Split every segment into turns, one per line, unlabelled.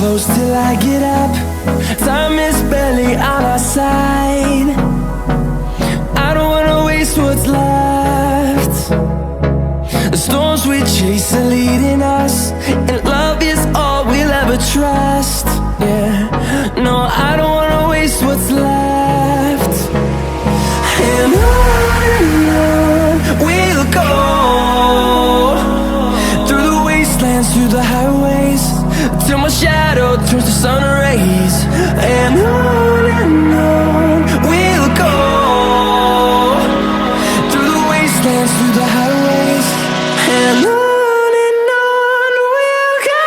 close till I get up. Time is barely on our side. I don't wanna waste what's left. The storms we chase are leading us, and love is all we'll ever trust. Yeah, no, I don't wanna waste what's left. And on we'll go, through the wastelands, through the highways, till my shadow turns to sun rays. And on we'll go, through the wastelands, through the highways, and on we'll go.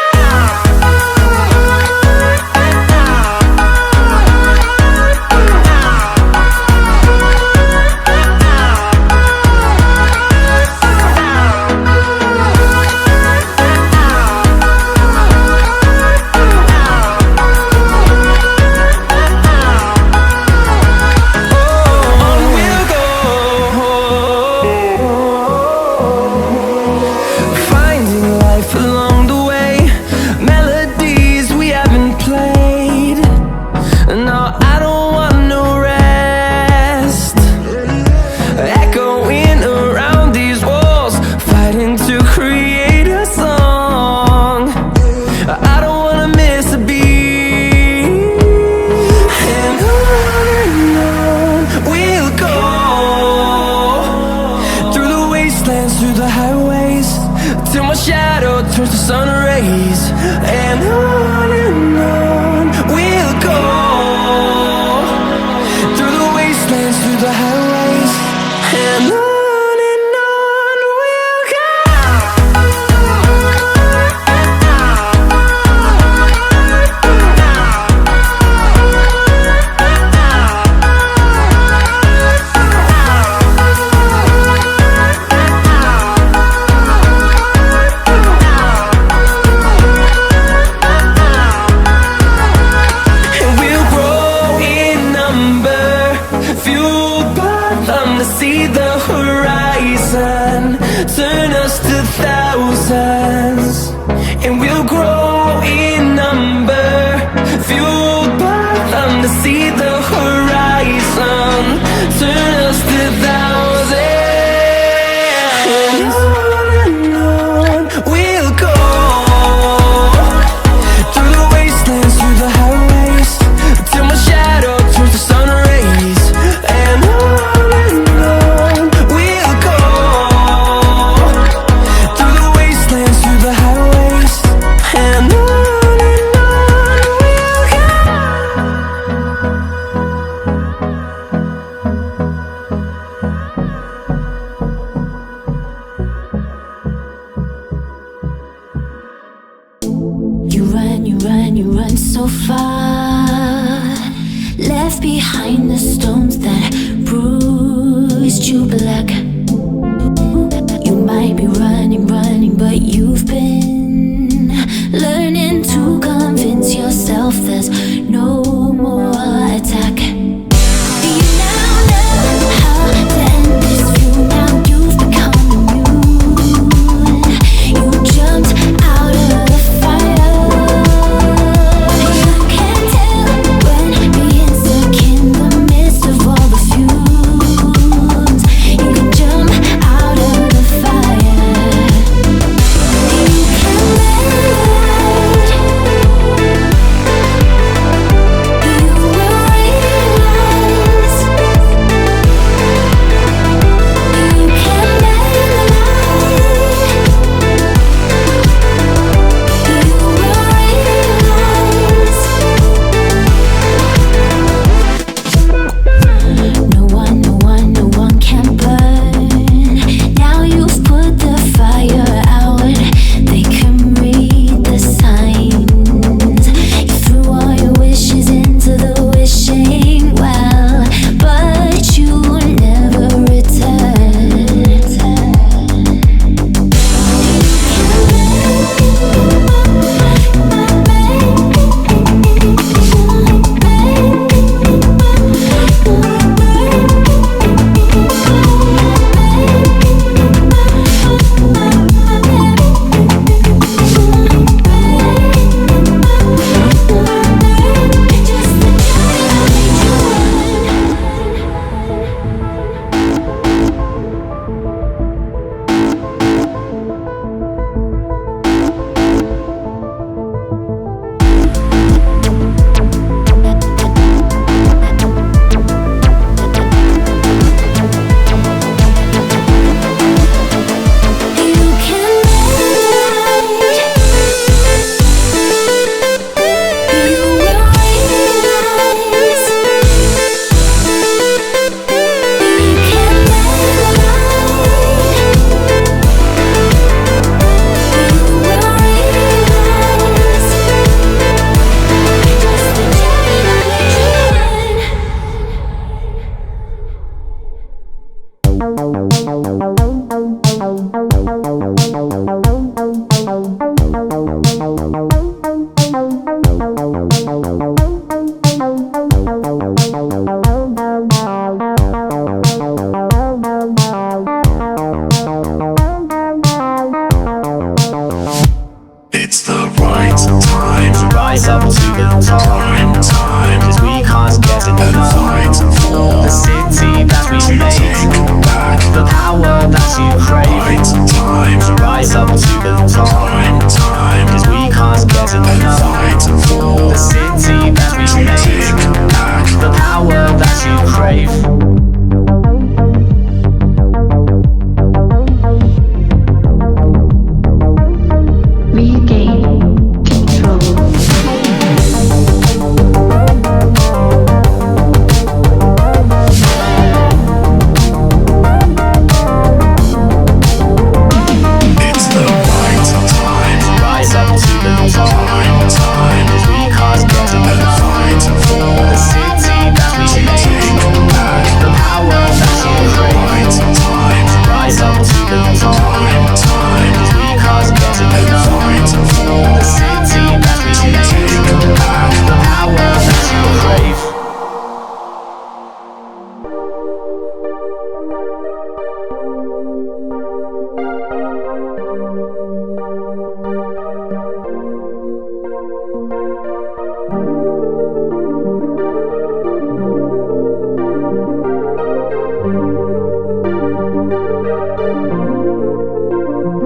Turns to sun rays, and on we'll go, through the wastelands, through the highways, and on we'll go. Turn us to thousands, and we'll grow in number, fueled by them to see the horizon. Turn us to thousands, and on we'll go, through the wastelands, through the highways, till my shadow turns to sun rays, and on we'll go, through the wastelands, through the highways, and on we'll go. You run so far, left behind the stones that bruised you black. You might be running, but you've been learning to convince yourself there's no more attack. Do you now know how to end this feud? Now you've become immune. You jumped out of the fire. You can tell when being stuck in the midst of all the fumes. You can jump out of the fire. Do you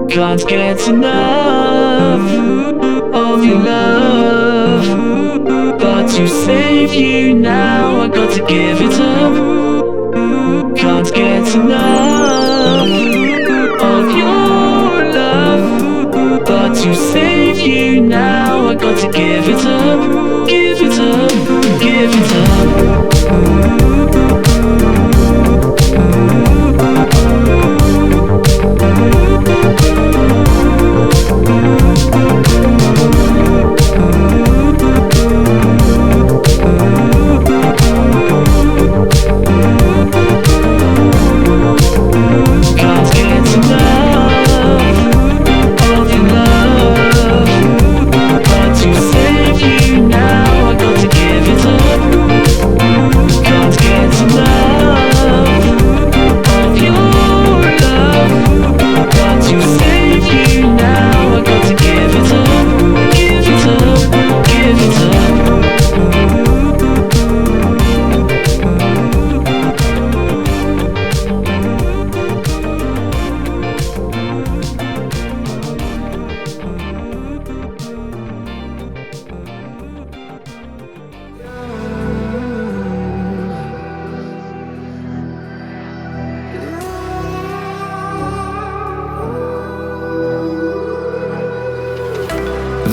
Can't get enough of your love, but to save you now I got to give it up. Can't get enough of your love, but to save you now I got to give it up, give it up, give it up.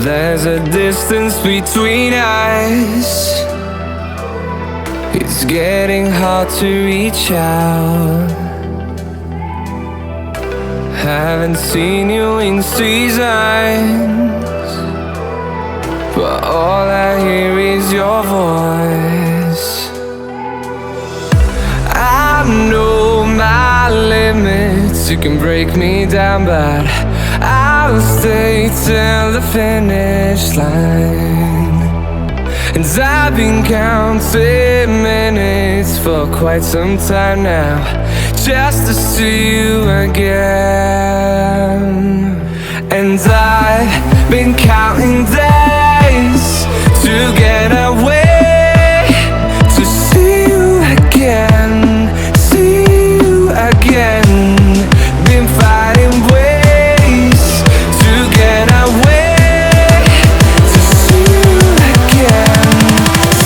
There's a distance between us. It's getting hard to reach out. Haven't seen you in seasons, but all I hear is your voice. I know my limits, you can break me down, but I'll stay till the finish line. And I've been counting minutes for quite some time now, just to see you again. And I've been counting days to get away, to see you again, see you again. Been fighting ways to get away, to see you again,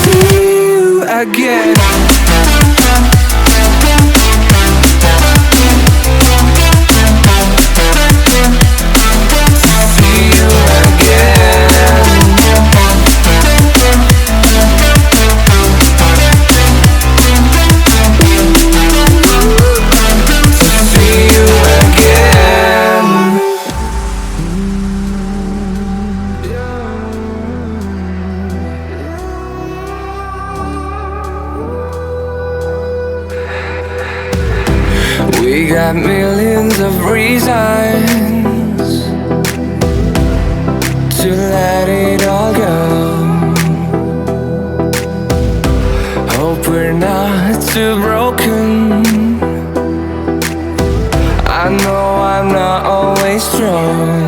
see you again. See you again. millions of reasons to let it all go. Hope we're not too broken. I know I'm not always strong,